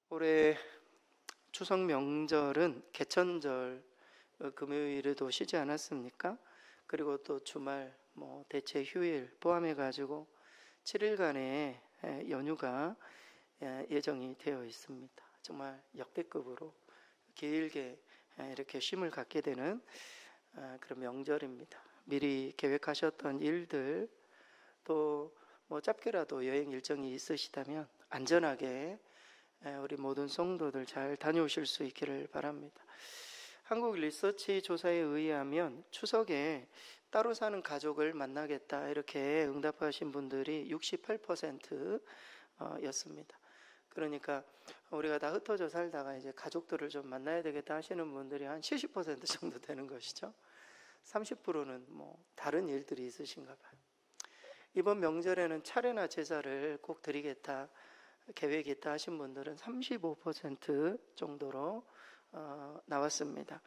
올해 추석 명절은 개천절 금요일에도 쉬지 않았습니까? 그리고 또 주말 대체 휴일 포함해 가지고 7일간의 연휴가 예정이 되어 있습니다. 정말 역대급으로 길게 이렇게 쉼을 갖게 되는 그런 명절입니다. 미리 계획하셨던 일들 또 짧게라도 여행 일정이 있으시다면 안전하게 우리 모든 성도들 잘 다녀오실 수 있기를 바랍니다. 한국 리서치 조사에 의하면 추석에 따로 사는 가족을 만나겠다 이렇게 응답하신 분들이 68%였습니다. 그러니까 우리가 다 흩어져 살다가 이제 가족들을 좀 만나야 되겠다 하시는 분들이 한 70% 정도 되는 것이죠. 30%는 다른 일들이 있으신가 봐요. 이번 명절에는 차례나 제사를 꼭 드리겠다 계획이 있다 하신 분들은 35% 정도로 나왔습니다.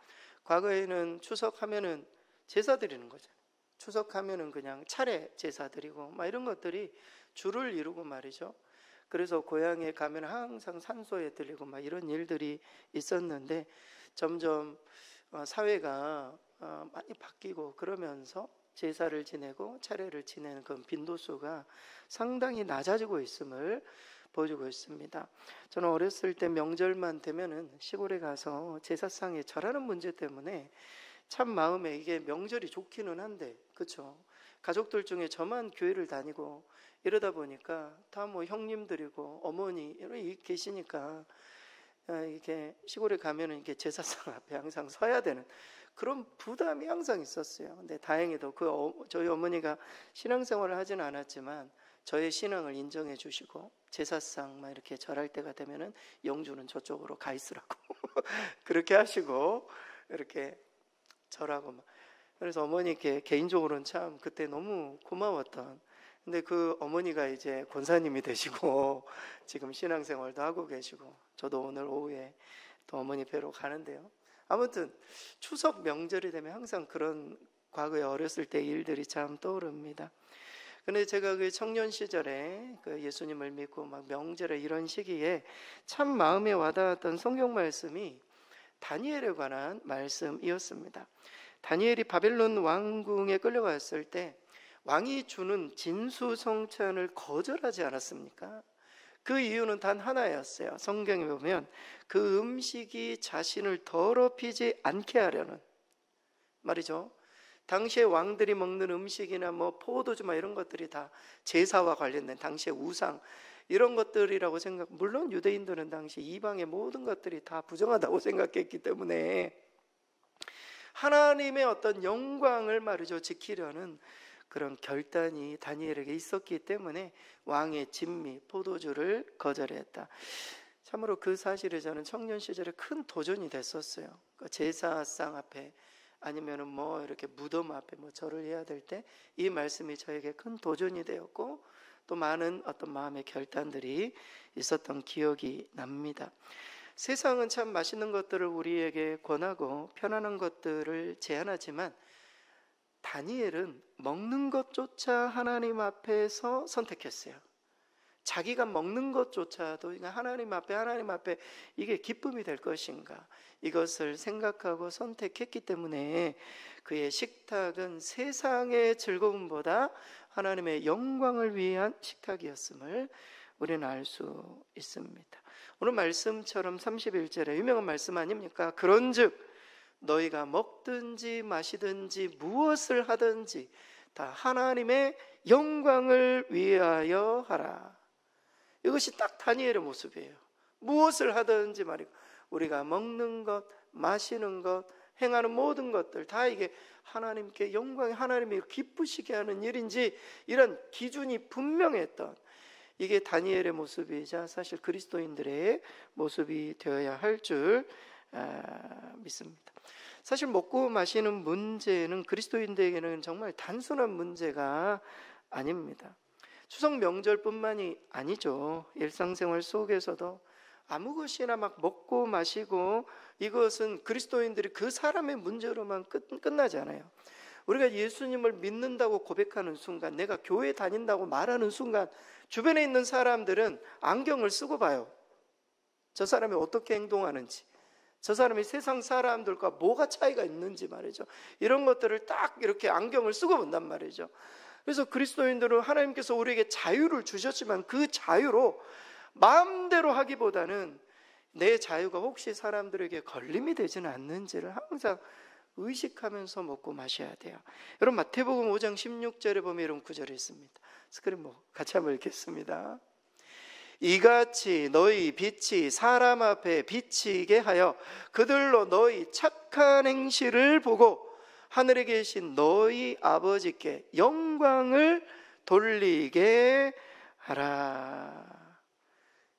과거에는 추석하면은 제사 드리는 거잖아요. 추석하면은 그냥 차례 제사 드리고 이런 것들이 주를 이루고 말이죠. 그래서 고향에 가면 항상 산소에 들리고 이런 일들이 있었는데 점점 사회가 많이 바뀌고 그러면서 제사를 지내고 차례를 지내는 그 빈도수가 상당히 낮아지고 있음을 보여주고 있습니다. 저는 어렸을 때 명절만 되면은 시골에 가서 제사상에 절하는 문제 때문에 참 마음에 이게 명절이 좋기는 한데, 그렇죠? 가족들 중에 저만 교회를 다니고 이러다 보니까 다 형님들이고 어머니 이렇게 계시니까 이렇게 시골에 가면은 이렇게 제사상 앞에 항상 서야 되는 그런 부담이 항상 있었어요. 근데 다행히도 저희 어머니가 신앙생활을 하지는 않았지만 저의 신앙을 인정해 주시고 제사상 이렇게 절할 때가 되면은 영주는 저쪽으로 가 있으라고 그렇게 하시고 이렇게 절하고 그래서 어머니께 개인적으로는 참 그때 너무 고마웠던. 근데 그 어머니가 이제 권사님이 되시고 지금 신앙생활도 하고 계시고 저도 오늘 오후에 또 어머니 뵈러 가는데요. 아무튼 추석 명절이 되면 항상 그런 과거에 어렸을 때 일들이 참 떠오릅니다. 근데 제가 그 청년 시절에 그 예수님을 믿고 명절에 이런 시기에 참 마음에 와닿았던 성경 말씀이 다니엘에 관한 말씀이었습니다. 다니엘이 바벨론 왕궁에 끌려갔을 때 왕이 주는 진수성찬을 거절하지 않았습니까? 그 이유는 단 하나였어요. 성경에 보면 그 음식이 자신을 더럽히지 않게 하려는 말이죠. 당시에 왕들이 먹는 음식이나 포도주 이런 것들이 다 제사와 관련된 당시의 우상 이런 것들이라고 물론 유대인들은 당시 이방의 모든 것들이 다 부정하다고 생각했기 때문에 하나님의 어떤 영광을 지키려는 그런 결단이 다니엘에게 있었기 때문에 왕의 진미, 포도주를 거절했다. 참으로 그 사실에 저는 청년 시절에 큰 도전이 됐었어요. 제사상 앞에 아니면은 이렇게 무덤 앞에 절을 해야 될 때 이 말씀이 저에게 큰 도전이 되었고 또 많은 어떤 마음의 결단들이 있었던 기억이 납니다. 세상은 참 맛있는 것들을 우리에게 권하고 편안한 것들을 제안하지만 다니엘은 먹는 것조차 하나님 앞에서 선택했어요. 자기가 먹는 것조차도 하나님 앞에 이게 기쁨이 될 것인가 이것을 생각하고 선택했기 때문에 그의 식탁은 세상의 즐거움보다 하나님의 영광을 위한 식탁이었음을 우리는 알 수 있습니다. 오늘 말씀처럼 31절에 유명한 말씀 아닙니까? 그런즉 너희가 먹든지 마시든지 무엇을 하든지 다 하나님의 영광을 위하여 하라. 이것이 딱 다니엘의 모습이에요. 무엇을 하든지 말이고 우리가 먹는 것, 마시는 것, 행하는 모든 것들 다 이게 하나님께 영광이 하나님이 기쁘시게 하는 일인지 이런 기준이 분명했던 이게 다니엘의 모습이자 사실 그리스도인들의 모습이 되어야 할 줄 믿습니다. 사실 먹고 마시는 문제는 그리스도인들에게는 정말 단순한 문제가 아닙니다. 추석 명절뿐만이 아니죠. 일상생활 속에서도 아무 것이나 먹고 마시고 이것은 그리스도인들이 그 사람의 문제로만 끝나지 않아요. 우리가 예수님을 믿는다고 고백하는 순간, 내가 교회 다닌다고 말하는 순간 주변에 있는 사람들은 안경을 쓰고 봐요. 저 사람이 어떻게 행동하는지, 저 사람이 세상 사람들과 뭐가 차이가 있는지 말이죠. 이런 것들을 딱 이렇게 안경을 쓰고 본단 말이죠. 그래서 그리스도인들은 하나님께서 우리에게 자유를 주셨지만 그 자유로 마음대로 하기보다는 내 자유가 혹시 사람들에게 걸림이 되지는 않는지를 항상 의식하면서 먹고 마셔야 돼요. 여러분, 마태복음 5장 16절에 보면 이런 구절이 있습니다. 스크린 같이 한번 읽겠습니다. 이같이 너희 빛이 사람 앞에 비치게 하여 그들로 너희 착한 행실을 보고 하늘에 계신 너희 아버지께 영광을 돌리게 하라.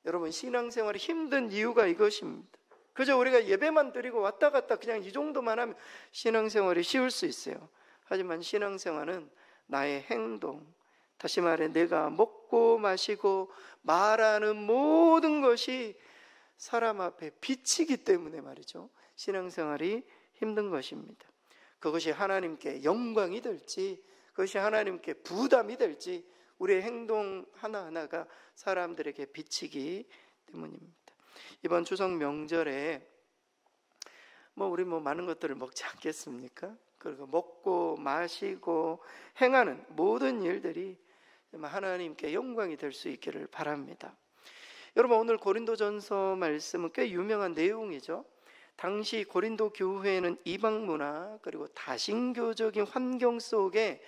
여러분, 신앙생활이 힘든 이유가 이것입니다. 그저 우리가 예배만 드리고 왔다 갔다 그냥 이 정도만 하면 신앙생활이 쉬울 수 있어요. 하지만 신앙생활은 나의 행동, 다시 말해 내가 먹고 마시고 말하는 모든 것이 사람 앞에 비치기 때문에 말이죠, 신앙생활이 힘든 것입니다. 그것이 하나님께 영광이 될지, 그것이 하나님께 부담이 될지, 우리의 행동 하나하나가 사람들에게 비치기 때문입니다. 이번 추석 명절에 우리 많은 것들을 먹지 않겠습니까? 그리고 먹고 마시고 행하는 모든 일들이 하나님께 영광이 될 수 있기를 바랍니다. 여러분, 오늘 고린도전서 말씀은 꽤 유명한 내용이죠. 당시 고린도 교회는 이방 문화 그리고 다신교적인 환경 속에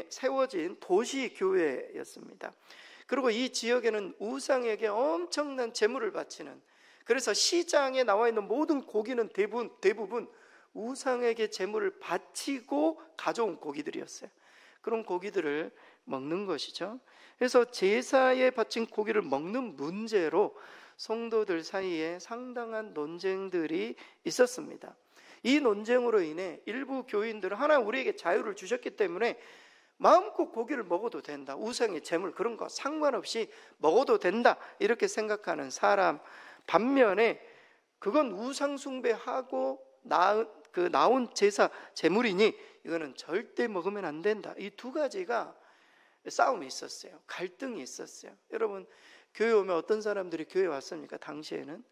세워진 도시 교회였습니다. 그리고 이 지역에는 우상에게 엄청난 제물을 바치는, 그래서 시장에 나와 있는 모든 고기는 대부분 우상에게 제물을 바치고 가져온 고기들이었어요. 그런 고기들을 먹는 것이죠. 그래서 제사에 바친 고기를 먹는 문제로 성도들 사이에 상당한 논쟁들이 있었습니다. 이 논쟁으로 인해 일부 교인들은 하나님 우리에게 자유를 주셨기 때문에 마음껏 고기를 먹어도 된다, 우상의 제물 그런 거 상관없이 먹어도 된다, 이렇게 생각하는 사람 반면에 그건 우상 숭배하고 나온 제사 제물이니 이거는 절대 먹으면 안 된다, 이 두 가지가 싸움이 있었어요. 갈등이 있었어요. 여러분, 교회 오면 어떤 사람들이 교회 왔습니까? 당시에는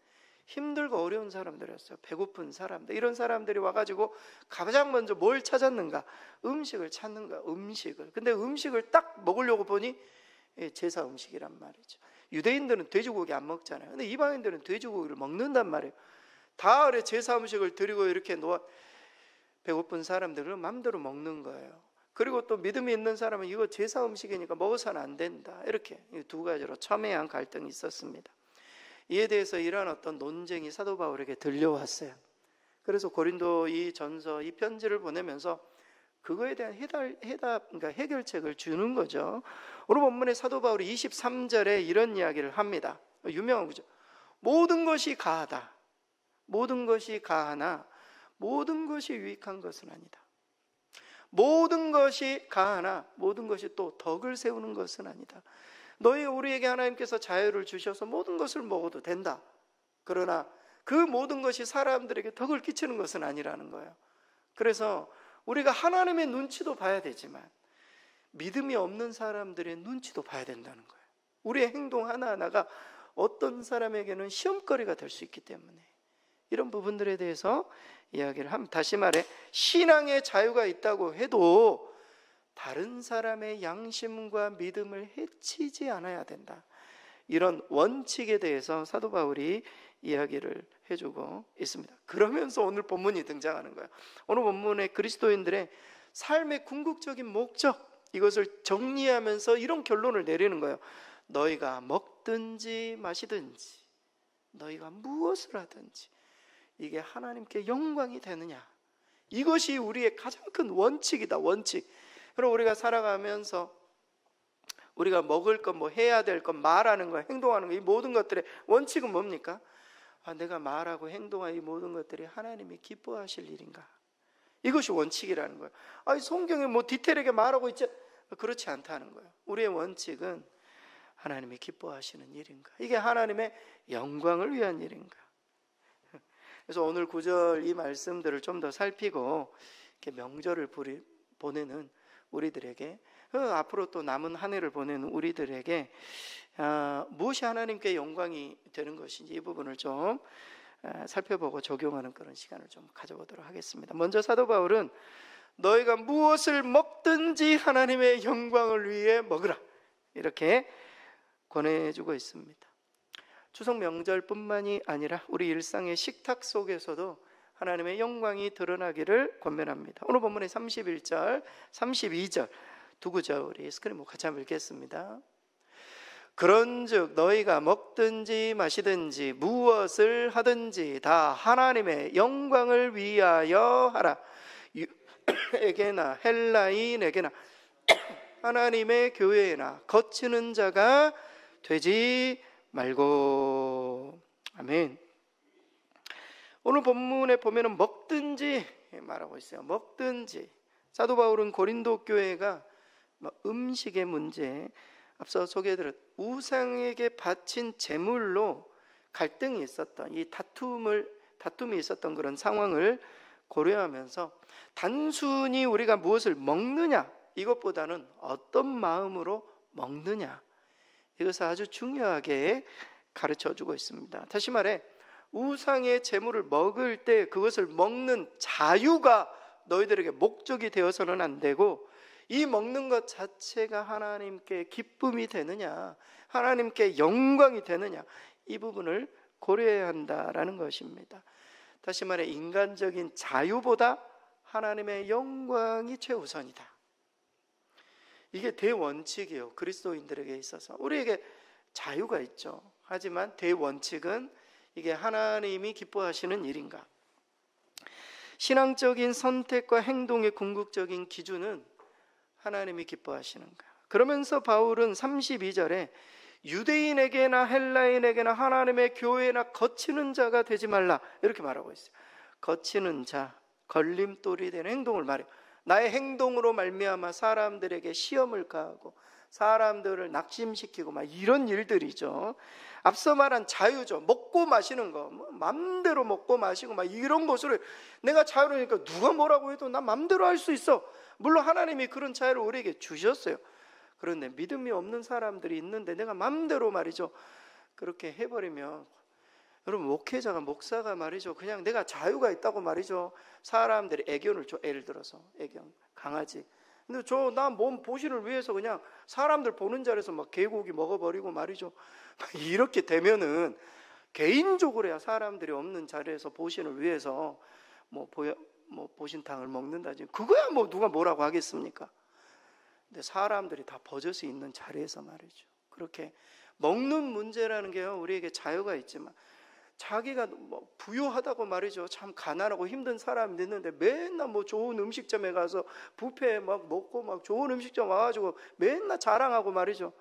힘들고 어려운 사람들이었어요. 배고픈 사람들, 이런 사람들이 와가지고 가장 먼저 뭘 찾았는가? 음식을 찾는가? 음식을. 근데 음식을 딱 먹으려고 보니 제사 음식이란 말이죠. 유대인들은 돼지고기 안 먹잖아요. 근데 이방인들은 돼지고기를 먹는단 말이에요. 가을에 제사 음식을 드리고 이렇게 배고픈 사람들은 마음대로 먹는 거예요. 그리고 또 믿음이 있는 사람은 이거 제사 음식이니까 먹어서는 안 된다, 이렇게 두 가지로 첨예한 갈등이 있었습니다. 이에 대해서 이러한 어떤 논쟁이 사도 바울에게 들려왔어요. 그래서 고린도 이 전서, 이 편지를 보내면서 그거에 대한 그러니까 해결책을 주는 거죠. 오늘 본문에 사도 바울이 23절에 이런 이야기를 합니다. 유명한 거죠. 모든 것이 가하다. 모든 것이 가하나 모든 것이 유익한 것은 아니다. 모든 것이 가하나 모든 것이 또 덕을 세우는 것은 아니다. 우리에게 하나님께서 자유를 주셔서 모든 것을 먹어도 된다. 그러나 그 모든 것이 사람들에게 덕을 끼치는 것은 아니라는 거예요. 그래서 우리가 하나님의 눈치도 봐야 되지만 믿음이 없는 사람들의 눈치도 봐야 된다는 거예요. 우리의 행동 하나하나가 어떤 사람에게는 시험거리가 될 수 있기 때문에 이런 부분들에 대해서 이야기를 합니다. 다시 말해, 신앙의 자유가 있다고 해도 다른 사람의 양심과 믿음을 해치지 않아야 된다. 이런 원칙에 대해서 사도 바울이 이야기를 해주고 있습니다. 그러면서 오늘 본문이 등장하는 거예요. 오늘 본문에 그리스도인들의 삶의 궁극적인 목적, 이것을 정리하면서 이런 결론을 내리는 거예요. 너희가 먹든지 마시든지 너희가 무엇을 하든지 이게 하나님께 영광이 되느냐, 이것이 우리의 가장 큰 원칙이다. 원칙. 그럼 우리가 살아가면서 우리가 먹을 것, 해야 될 것, 말하는 것, 행동하는 것, 이 모든 것들의 원칙은 뭡니까? 내가 말하고 행동한 이 모든 것들이 하나님이 기뻐하실 일인가? 이것이 원칙이라는 거예요. 성경에 디테일하게 말하고 있지, 그렇지 않다는 거예요. 우리의 원칙은 하나님이 기뻐하시는 일인가? 이게 하나님의 영광을 위한 일인가? 그래서 오늘 9절 이 말씀들을 좀 더 살피고 이렇게 명절을 보내는 우리들에게, 앞으로 또 남은 한 해를 보내는 우리들에게 무엇이 하나님께 영광이 되는 것인지 이 부분을 좀 살펴보고 적용하는 그런 시간을 좀 가져보도록 하겠습니다. 먼저 사도 바울은 너희가 무엇을 먹든지 하나님의 영광을 위해 먹으라, 이렇게 권해주고 있습니다. 추석 명절뿐만이 아니라 우리 일상의 식탁 속에서도 하나님의 영광이 드러나기를 권면합니다. 오늘 본문의 31절, 32절 두 구절 우리 스크린 같이 한번 읽겠습니다. 그런즉 너희가 먹든지 마시든지 무엇을 하든지 다 하나님의 영광을 위하여 하라. 유대인에게나 헬라인에게나 하나님의 교회나 거치는 자가 되지 말고. 아멘. 오늘 본문에 보면은 먹든지 말하고 있어요. 먹든지. 사도 바울은 고린도 교회가 음식의 문제, 앞서 소개해드렸 우상에게 바친 제물로 갈등이 있었던 이 다툼이 있었던 그런 상황을 고려하면서 단순히 우리가 무엇을 먹느냐 이것보다는 어떤 마음으로 먹느냐, 이것을 아주 중요하게 가르쳐주고 있습니다. 다시 말해 우상의 제물을 먹을 때 그것을 먹는 자유가 너희들에게 목적이 되어서는 안 되고, 이 먹는 것 자체가 하나님께 기쁨이 되느냐, 하나님께 영광이 되느냐, 이 부분을 고려해야 한다라는 것입니다. 다시 말해 인간적인 자유보다 하나님의 영광이 최우선이다. 이게 대원칙이에요. 그리스도인들에게 있어서 우리에게 자유가 있죠. 하지만 대원칙은 이게 하나님이 기뻐하시는 일인가? 신앙적인 선택과 행동의 궁극적인 기준은 하나님이 기뻐하시는가? 그러면서 바울은 32절에 유대인에게나 헬라인에게나 하나님의 교회나 거치는 자가 되지 말라, 이렇게 말하고 있어요. 거치는 자, 걸림돌이 되는 행동을 말해요. 나의 행동으로 말미암아 사람들에게 시험을 가하고 사람들을 낙심시키고 막 이런 일들이죠. 앞서 말한 자유죠. 먹고 마시는 거, 맘대로 먹고 마시고 막 이런 것으로 내가 자유로우니까 누가 뭐라고 해도 나 맘대로 할 수 있어. 물론 하나님이 그런 자유를 우리에게 주셨어요. 그런데 믿음이 없는 사람들이 있는데 내가 맘대로 말이죠 그렇게 해버리면, 여러분 목회자가 목사가 말이죠 그냥 내가 자유가 있다고 말이죠 사람들이 애견을 줘. 예를 들어서 애견, 강아지. 근데 나 몸 보신을 위해서 그냥 사람들 보는 자리에서 막 개고기 먹어버리고 말이죠 이렇게 되면은 개인적으로야 사람들이 없는 자리에서 보신을 위해서 보신탕을 먹는다지, 그거야 뭐 누가 뭐라고 하겠습니까? 근데 사람들이 다 버젓이 있는 자리에서 말이죠 그렇게 먹는 문제라는 게요 우리에게 자유가 있지만, 자기가 부유하다고 말이죠 참 가난하고 힘든 사람이 있는데 맨날 좋은 음식점에 가서 뷔페에 막 먹고 막 좋은 음식점 와가지고 맨날 자랑하고 말이죠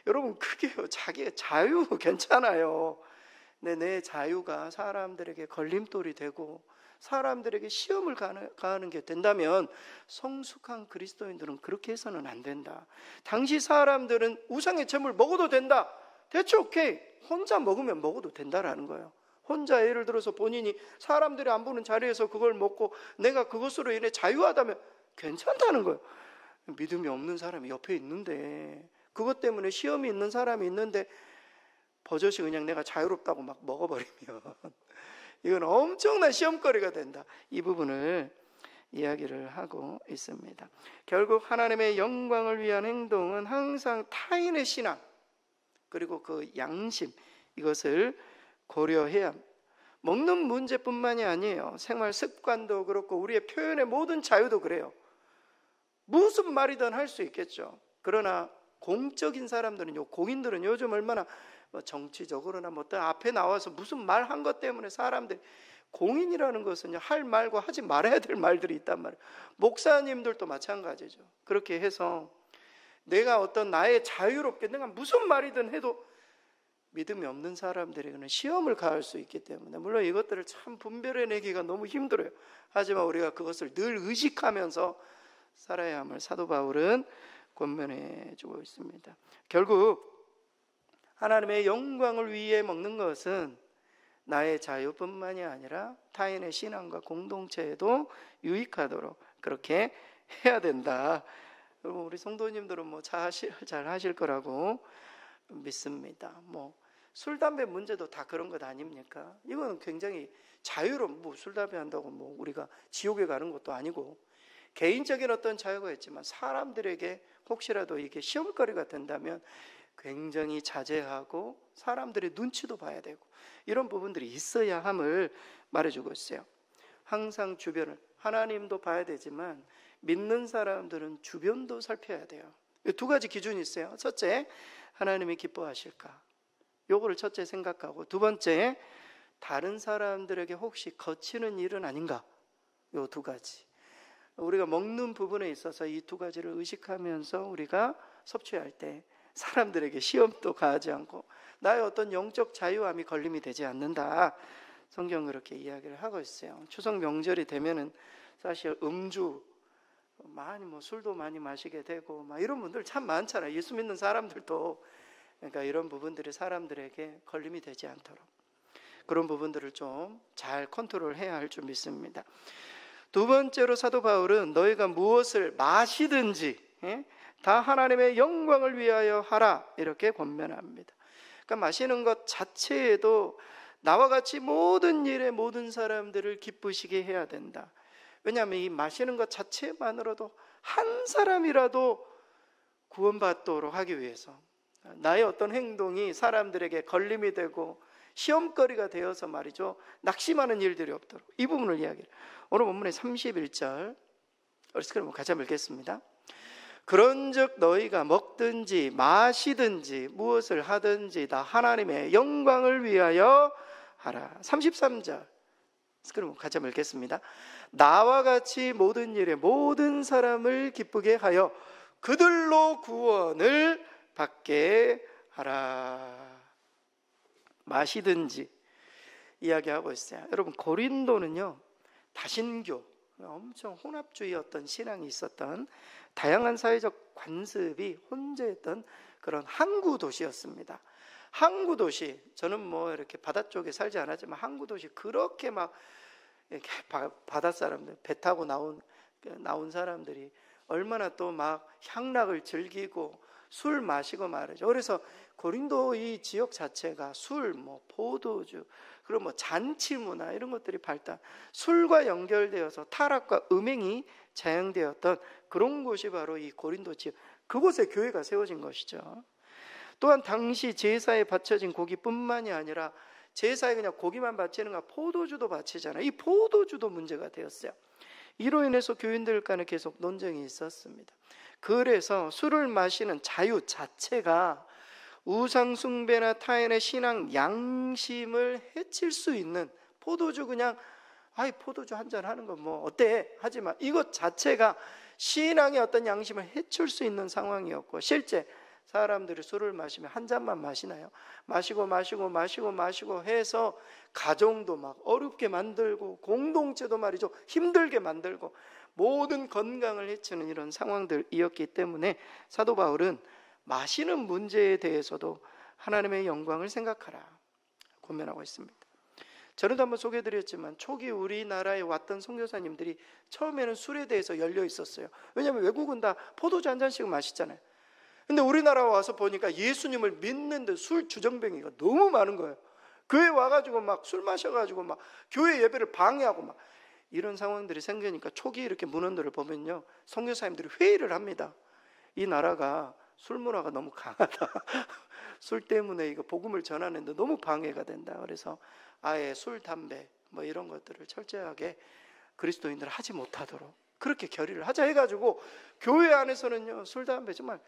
여러분 그게요 자기의 자유 괜찮아요. 근데 내 자유가 사람들에게 걸림돌이 되고 사람들에게 시험을 가하는 게 된다면 성숙한 그리스도인들은 그렇게 해서는 안 된다. 당시 사람들은 우상의 제물 먹어도 된다, 대체 오케이, 혼자 먹으면 먹어도 된다라는 거예요. 혼자 예를 들어서 본인이 사람들이 안 보는 자리에서 그걸 먹고 내가 그것으로 인해 자유하다면 괜찮다는 거예요. 믿음이 없는 사람이 옆에 있는데, 그것 때문에 시험이 있는 사람이 있는데 버젓이 그냥 내가 자유롭다고 막 먹어버리면 이건 엄청난 시험거리가 된다. 이 부분을 이야기를 하고 있습니다. 결국 하나님의 영광을 위한 행동은 항상 타인의 신앙 그리고 그 양심, 이것을 고려해야 합니다. 먹는 문제뿐만이 아니에요. 생활 습관도 그렇고 우리의 표현의 모든 자유도 그래요. 무슨 말이든 할 수 있겠죠. 그러나 공적인 사람들은, 공인들은 요즘 얼마나 정치적으로나 앞에 나와서 무슨 말 한 것 때문에 사람들이, 공인이라는 것은 할 말과 하지 말아야 될 말들이 있단 말이에요. 목사님들도 마찬가지죠. 그렇게 해서 내가 어떤 나의 자유롭게 내가 무슨 말이든 해도 믿음이 없는 사람들에게는 시험을 가할 수 있기 때문에, 물론 이것들을 참 분별해내기가 너무 힘들어요. 하지만 우리가 그것을 늘 의식하면서 살아야 함을 사도 바울은 권면해주고 있습니다. 결국 하나님의 영광을 위해 먹는 것은 나의 자유뿐만이 아니라 타인의 신앙과 공동체에도 유익하도록 그렇게 해야 된다. 여러분 우리 성도님들은 뭐 잘 하실 거라고 믿습니다. 뭐 술 담배 문제도 다 그런 것 아닙니까? 이거는 굉장히 자유로운, 뭐 술 담배 한다고 뭐 우리가 지옥에 가는 것도 아니고 개인적인 어떤 자유가 있지만 사람들에게 혹시라도 이게 시험거리가 된다면 굉장히 자제하고 사람들의 눈치도 봐야 되고 이런 부분들이 있어야 함을 말해주고 있어요. 항상 주변을, 하나님도 봐야 되지만 믿는 사람들은 주변도 살펴야 돼요. 두 가지 기준이 있어요. 첫째, 하나님이 기뻐하실까? 요거를 첫째 생각하고, 두 번째, 다른 사람들에게 혹시 거치는 일은 아닌가? 요 두 가지. 우리가 먹는 부분에 있어서 이 두 가지를 의식하면서 우리가 섭취할 때 사람들에게 시험도 가하지 않고 나의 어떤 영적 자유함이 걸림이 되지 않는다. 성경은 그렇게 이야기를 하고 있어요. 추석 명절이 되면은 사실 음주 많이 뭐 술도 많이 마시게 되고 막 이런 분들 참 많잖아요. 예수 믿는 사람들도. 그러니까 이런 부분들이 사람들에게 걸림이 되지 않도록 그런 부분들을 좀 잘 컨트롤해야 할 줄 믿습니다. 두 번째로 사도 바울은 너희가 무엇을 마시든지 다 하나님의 영광을 위하여 하라 이렇게 권면합니다. 그러니까 마시는 것 자체에도 나와 같이 모든 일에 모든 사람들을 기쁘시게 해야 된다. 왜냐하면 이 마시는 것 자체만으로도 한 사람이라도 구원받도록 하기 위해서 나의 어떤 행동이 사람들에게 걸림이 되고 시험거리가 되어서 말이죠, 낙심하는 일들이 없도록 이 부분을 이야기해요. 오늘 본문의 31절 우리 스크린 같이 한번 읽겠습니다. 그런즉 너희가 먹든지 마시든지 무엇을 하든지 다 하나님의 영광을 위하여 하라. 33절 스크린 같이 한번 읽겠습니다. 나와 같이 모든 일에 모든 사람을 기쁘게 하여 그들로 구원을 받게 하라. 마시든지 이야기하고 있어요. 여러분 고린도는요 다신교, 엄청 혼합주의 어떤 신앙이 있었던 다양한 사회적 관습이 혼재했던 그런 항구 도시였습니다. 항구 도시, 저는 뭐 이렇게 바다 쪽에 살지 않았지만 항구 도시 그렇게 막 이렇게 바다 사람들 배 타고 나온 사람들이 얼마나 또 막 향락을 즐기고 술 마시고 말이죠. 그래서 고린도 이 지역 자체가 술, 뭐 포도주, 그리고 뭐 잔치 문화 이런 것들이 발달, 술과 연결되어서 타락과 음행이 자행되었던 그런 곳이 바로 이 고린도 지역, 그곳에 교회가 세워진 것이죠. 또한 당시 제사에 바쳐진 고기뿐만이 아니라 제사에 그냥 고기만 바치는가 포도주도 바치잖아요. 이 포도주도 문제가 되었어요. 이로 인해서 교인들 간에 계속 논쟁이 있었습니다. 그래서 술을 마시는 자유 자체가 우상 숭배나 타인의 신앙 양심을 해칠 수 있는, 포도주 그냥 포도주 한잔 하는 건 뭐 어때? 하지만 이것 자체가 신앙의 어떤 양심을 해칠 수 있는 상황이었고, 실제 사람들이 술을 마시면 한 잔만 마시나요? 마시고 해서 가정도 막 어렵게 만들고 공동체도 말이죠 힘들게 만들고 모든 건강을 해치는 이런 상황들이었기 때문에 사도 바울은 마시는 문제에 대해서도 하나님의 영광을 생각하라 권면하고 있습니다. 전에도 한번 소개해드렸지만 초기 우리나라에 왔던 선교사님들이 처음에는 술에 대해서 열려 있었어요. 왜냐하면 외국은 다 포도주 한 잔씩 마시잖아요. 근데 우리나라 와서 보니까 예수님을 믿는데 술 주정뱅이가 너무 많은 거예요. 교회 와가지고 막 술 마셔가지고 막 교회 예배를 방해하고 막 이런 상황들이 생기니까 초기 이렇게 문헌들을 보면요 선교사님들이 회의를 합니다. 이 나라가 술 문화가 너무 강하다. 술 때문에 이거 복음을 전하는데 너무 방해가 된다. 그래서 아예 술, 담배 뭐 이런 것들을 철저하게 그리스도인들 하지 못하도록 그렇게 결의를 하자 해가지고 교회 안에서는요 술, 담배 정말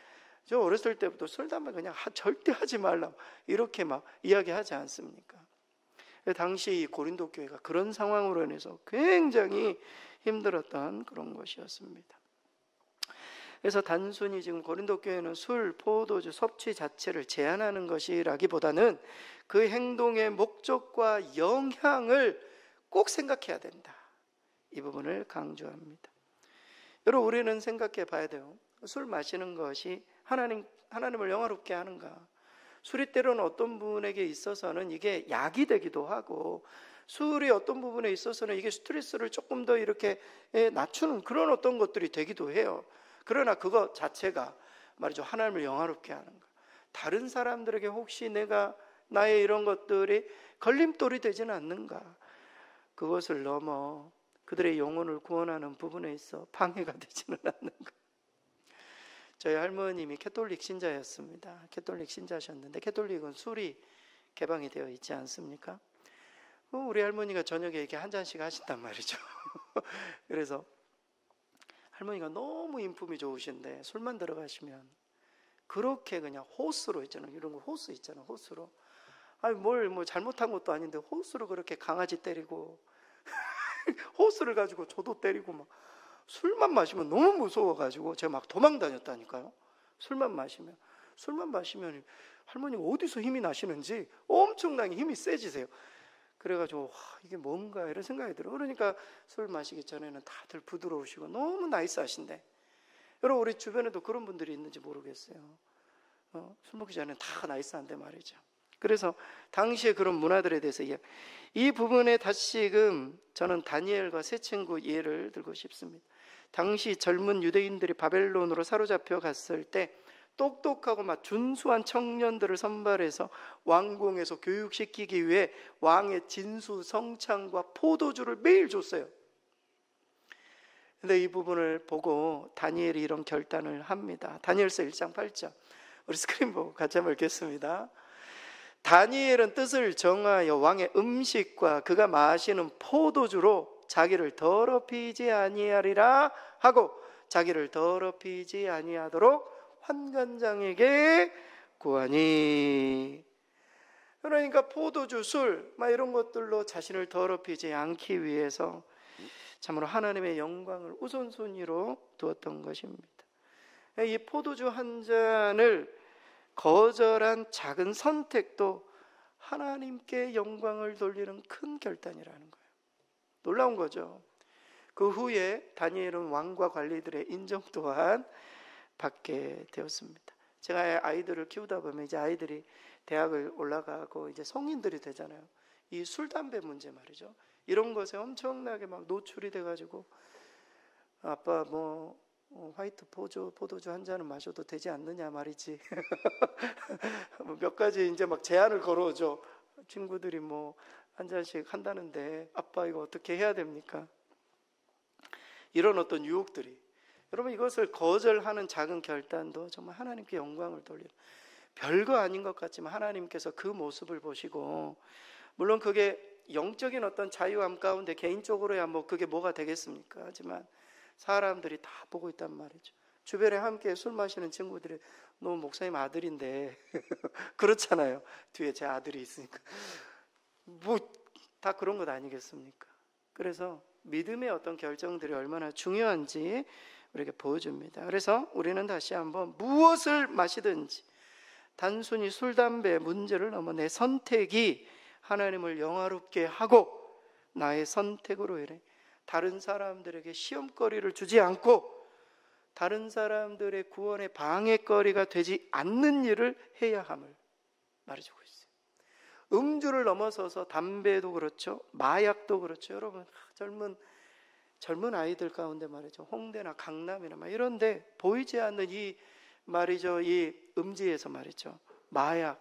저 어렸을 때부터 술, 담배 그냥 절대 하지 말라 이렇게 막 이야기하지 않습니까? 당시 고린도 교회가 그런 상황으로 인해서 굉장히 힘들었던 그런 것이었습니다. 그래서 단순히 지금 고린도 교회는 술, 포도주 섭취 자체를 제한하는 것이라기보다는 그 행동의 목적과 영향을 꼭 생각해야 된다. 이 부분을 강조합니다. 여러분 우리는 생각해 봐야 돼요. 술 마시는 것이 하나님을 영화롭게 하는가? 술이 때로는 어떤 분에게 있어서는 이게 약이 되기도 하고 술이 어떤 부분에 있어서는 이게 스트레스를 조금 더 이렇게 낮추는 그런 어떤 것들이 되기도 해요. 그러나 그거 자체가 말이죠, 하나님을 영화롭게 하는 거. 다른 사람들에게 혹시 내가 나의 이런 것들이 걸림돌이 되지는 않는가, 그것을 넘어 그들의 영혼을 구원하는 부분에 있어 방해가 되지는 않는가. 저희 할머님이 캐톨릭 신자였습니다. 캐톨릭 신자셨는데, 캐톨릭은 술이 개방이 되어 있지 않습니까? 우리 할머니가 저녁에 이렇게 한 잔씩 하신단 말이죠. 그래서 할머니가 너무 인품이 좋으신데 술만 들어가시면 그렇게 그냥 호수로 있잖아요. 이런 거 호수 있잖아요. 호수로. 아니 뭘 뭐 잘못한 것도 아닌데 호수로 그렇게 강아지 때리고 호수를 가지고 저도 때리고 막 술만 마시면 너무 무서워가지고 제가 막 도망 다녔다니까요. 술만 마시면 할머니가 어디서 힘이 나시는지 엄청나게 힘이 세지세요. 그래가지고 이게 뭔가 이런 생각이 들어요. 그러니까 술 마시기 전에는 다들 부드러우시고 너무 나이스하신데, 여러분 우리 주변에도 그런 분들이 있는지 모르겠어요. 술 먹기 전에는 다 나이스한데 말이죠. 그래서 당시에 그런 문화들에 대해서 이 부분에 다시금 저는 다니엘과 세 친구 예를 들고 싶습니다. 당시 젊은 유대인들이 바벨론으로 사로잡혀 갔을 때 똑똑하고 막 준수한 청년들을 선발해서 왕궁에서 교육시키기 위해 왕의 진수 성창과 포도주를 매일 줬어요. 근데 이 부분을 보고 다니엘이 이런 결단을 합니다. 다니엘서 1장 8절, 우리 스크린 보고 같이 한번 읽겠습니다. 다니엘은 뜻을 정하여 왕의 음식과 그가 마시는 포도주로 자기를 더럽히지 아니하리라 하고 자기를 더럽히지 아니하도록 환관장에게 구하니. 그러니까 포도주, 술 막 이런 것들로 자신을 더럽히지 않기 위해서 참으로 하나님의 영광을 우선순위로 두었던 것입니다. 이 포도주 한 잔을 거절한 작은 선택도 하나님께 영광을 돌리는 큰 결단이라는 거예요. 놀라운 거죠. 그 후에 다니엘은 왕과 관리들의 인정 또한 받게 되었습니다. 제가 아이들을 키우다 보면 이제 아이들이 대학을 올라가고 이제 성인들이 되잖아요. 이 술, 담배 문제 말이죠. 이런 것에 엄청나게 막 노출이 돼가지고 아빠 뭐 화이트 포도주 한 잔은 마셔도 되지 않느냐 말이지. 몇 가지 이제 막 제안을 걸어오죠. 친구들이 뭐 한 잔씩 한다는데 아빠 이거 어떻게 해야 됩니까? 이런 어떤 유혹들이, 여러분 이것을 거절하는 작은 결단도 정말 하나님께 영광을 돌리는, 별거 아닌 것 같지만 하나님께서 그 모습을 보시고, 물론 그게 영적인 어떤 자유함 가운데 개인적으로야 뭐 그게 뭐가 되겠습니까? 하지만 사람들이 다 보고 있단 말이죠. 주변에 함께 술 마시는 친구들이 너 목사님 아들인데 그렇잖아요. 뒤에 제 아들이 있으니까 뭐 다 그런 것 아니겠습니까? 그래서 믿음의 어떤 결정들이 얼마나 중요한지 우리에게 보여줍니다. 그래서 우리는 다시 한번 무엇을 마시든지 단순히 술, 담배 문제를 넘어 내 선택이 하나님을 영화롭게 하고 나의 선택으로 인해 다른 사람들에게 시험거리를 주지 않고 다른 사람들의 구원의 방해거리가 되지 않는 일을 해야 함을 말해주고 있어요. 음주를 넘어서서 담배도 그렇죠, 마약도 그렇죠. 여러분 젊은 아이들 가운데 말이죠, 홍대나 강남이나 막 이런데 보이지 않는 이 말이죠, 이 음지에서 말이죠, 마약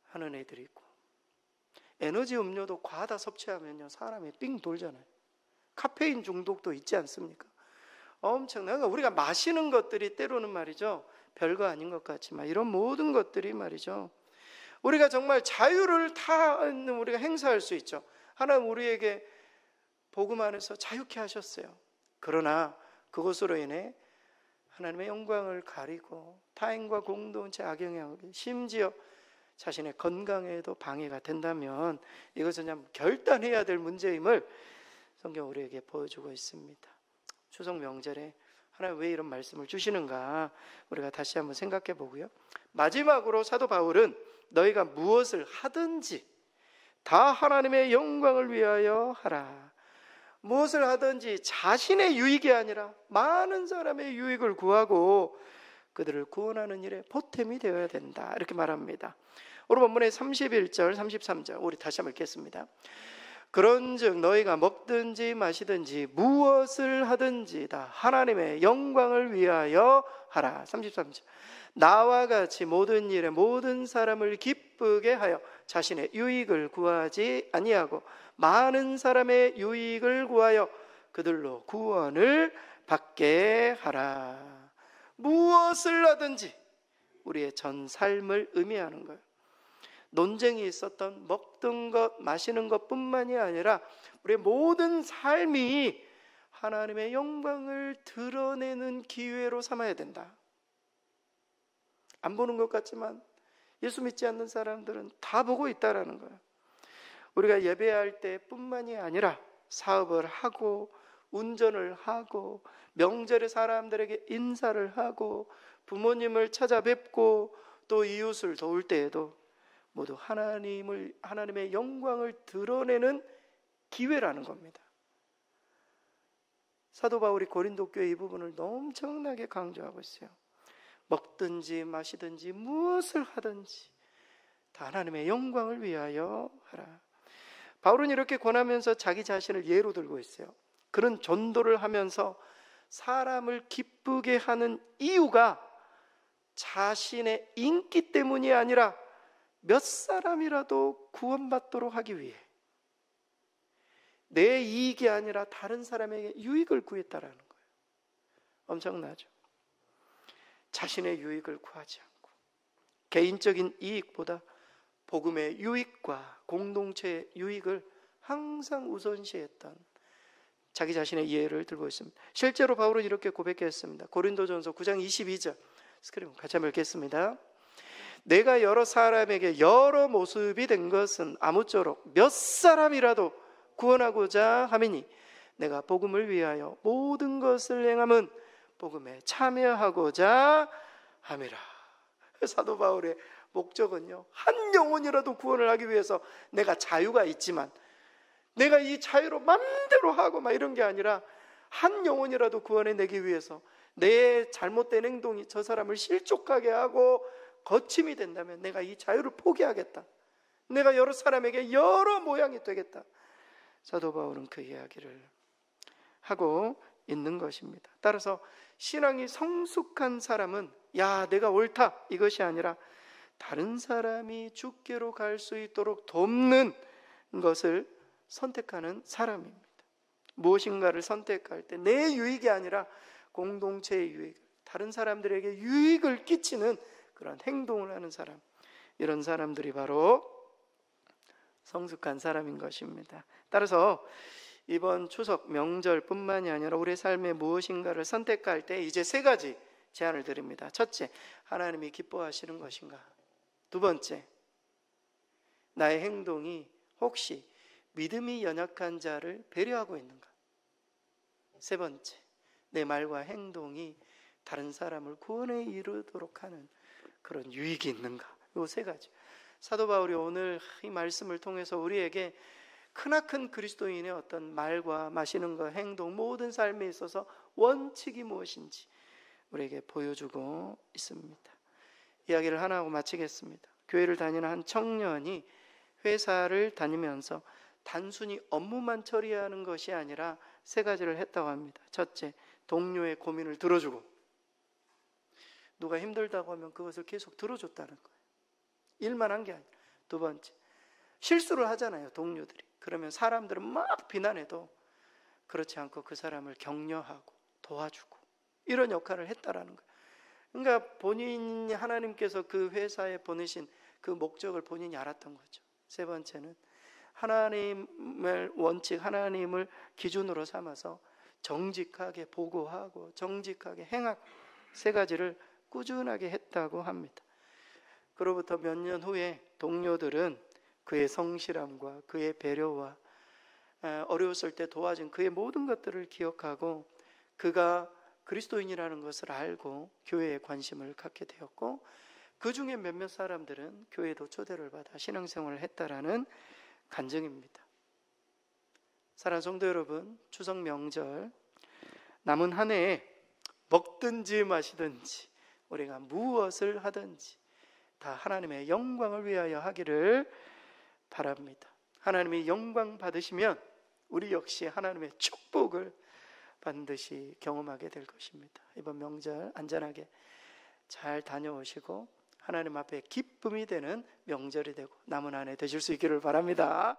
하는 애들이 있고, 에너지 음료도 과다 섭취하면요 사람이 삥 돌잖아요. 카페인 중독도 있지 않습니까? 엄청나게 우리가 마시는 것들이 때로는 말이죠 별거 아닌 것 같지만 이런 모든 것들이 말이죠 우리가 정말 자유를 다 우리가 행사할 수 있죠. 하나님 우리에게 복음 안에서 자유케 하셨어요. 그러나 그것으로 인해 하나님의 영광을 가리고 타인과 공동체 악영향을, 심지어 자신의 건강에도 방해가 된다면 이것은 그냥 결단해야 될 문제임을 성경 우리에게 보여주고 있습니다. 추석 명절에 하나님 왜 이런 말씀을 주시는가 우리가 다시 한번 생각해 보고요. 마지막으로 사도 바울은 너희가 무엇을 하든지 다 하나님의 영광을 위하여 하라. 무엇을 하든지 자신의 유익이 아니라 많은 사람의 유익을 구하고 그들을 구원하는 일에 보탬이 되어야 된다, 이렇게 말합니다. 오늘 본문의 31절 33절 우리 다시 한번 읽겠습니다. 그런즉 너희가 먹든지 마시든지 무엇을 하든지 다 하나님의 영광을 위하여 하라. 33절. 나와 같이 모든 일에 모든 사람을 기쁘게 하여 자신의 유익을 구하지 아니하고 많은 사람의 유익을 구하여 그들로 구원을 받게 하라. 무엇을 하든지 우리의 전 삶을 의미하는 거예요. 논쟁이 있었던 먹던 것, 마시는 것뿐만이 아니라 우리의 모든 삶이 하나님의 영광을 드러내는 기회로 삼아야 된다. 안 보는 것 같지만 예수 믿지 않는 사람들은 다 보고 있다라는 거예요. 우리가 예배할 때뿐만이 아니라 사업을 하고 운전을 하고 명절에 사람들에게 인사를 하고 부모님을 찾아뵙고 또 이웃을 도울 때에도 모두 하나님의 영광을 드러내는 기회라는 겁니다. 사도 바울이 고린도 교회 이 부분을 엄청나게 강조하고 있어요. 먹든지 마시든지 무엇을 하든지 다 하나님의 영광을 위하여 하라. 바울은 이렇게 권하면서 자기 자신을 예로 들고 있어요. 그런 전도를 하면서 사람을 기쁘게 하는 이유가 자신의 인기 때문이 아니라 몇 사람이라도 구원받도록 하기 위해, 내 이익이 아니라 다른 사람에게 유익을 구했다라는 거예요. 엄청나죠? 자신의 유익을 구하지 않고 개인적인 이익보다 복음의 유익과 공동체의 유익을 항상 우선시했던 자기 자신의 이해를 들고 있습니다. 실제로 바울은 이렇게 고백했습니다. 고린도전서 9장 22절 스크린 같이 한번 읽겠습니다. 내가 여러 사람에게 여러 모습이 된 것은 아무쪼록 몇 사람이라도 구원하고자 함이니 내가 복음을 위하여 모든 것을 행함은 복음에 참여하고자 함이라. 사도 바울의 목적은요, 한 영혼이라도 구원을 하기 위해서 내가 자유가 있지만 내가 이 자유로 맘대로 하고 막 이런 게 아니라 한 영혼이라도 구원해내기 위해서 내 잘못된 행동이 저 사람을 실족하게 하고 거침이 된다면 내가 이 자유를 포기하겠다. 내가 여러 사람에게 여러 모양이 되겠다. 사도 바울은 그 이야기를 하고 있는 것입니다. 따라서 신앙이 성숙한 사람은 야, 내가 옳다 이것이 아니라 다른 사람이 주께로 갈 수 있도록 돕는 것을 선택하는 사람입니다. 무엇인가를 선택할 때 내 유익이 아니라 공동체의 유익, 다른 사람들에게 유익을 끼치는 그런 행동을 하는 사람, 이런 사람들이 바로 성숙한 사람인 것입니다. 따라서 이번 추석 명절뿐만이 아니라 우리의 삶에 무엇인가를 선택할 때 이제 세 가지 제안을 드립니다. 첫째, 하나님이 기뻐하시는 것인가? 두 번째, 나의 행동이 혹시 믿음이 연약한 자를 배려하고 있는가? 세 번째, 내 말과 행동이 다른 사람을 구원에 이르도록 하는 그런 유익이 있는가? 이 세 가지. 사도 바울이 오늘 이 말씀을 통해서 우리에게 크나큰 그리스도인의 어떤 말과 마시는 것, 행동, 모든 삶에 있어서 원칙이 무엇인지 우리에게 보여주고 있습니다. 이야기를 하나 하고 마치겠습니다. 교회를 다니는 한 청년이 회사를 다니면서 단순히 업무만 처리하는 것이 아니라 세 가지를 했다고 합니다. 첫째, 동료의 고민을 들어주고, 누가 힘들다고 하면 그것을 계속 들어줬다는 거예요. 일만 한 게 아니라. 두 번째, 실수를 하잖아요, 동료들이. 그러면 사람들은 막 비난해도 그렇지 않고 그 사람을 격려하고 도와주고 이런 역할을 했다라는 거예요. 그러니까 본인이 하나님께서 그 회사에 보내신 그 목적을 본인이 알았던 거죠. 세 번째는 하나님의 원칙, 하나님을 기준으로 삼아서 정직하게 보고하고 정직하게 행하고 세 가지를 꾸준하게 했다고 합니다. 그로부터 몇 년 후에 동료들은 그의 성실함과 그의 배려와 어려웠을 때 도와준 그의 모든 것들을 기억하고 그가 그리스도인이라는 것을 알고 교회에 관심을 갖게 되었고, 그 중에 몇몇 사람들은 교회도 초대를 받아 신앙생활을 했다라는 간증입니다. 사랑하는 성도 여러분, 추석 명절 남은 한 해에 먹든지 마시든지 우리가 무엇을 하든지 다 하나님의 영광을 위하여 하기를 바랍니다. 하나님이 영광 받으시면 우리 역시 하나님의 축복을 반드시 경험하게 될 것입니다. 이번 명절 안전하게 잘 다녀오시고 하나님 앞에 기쁨이 되는 명절이 되고 남은 한 해 되실 수 있기를 바랍니다.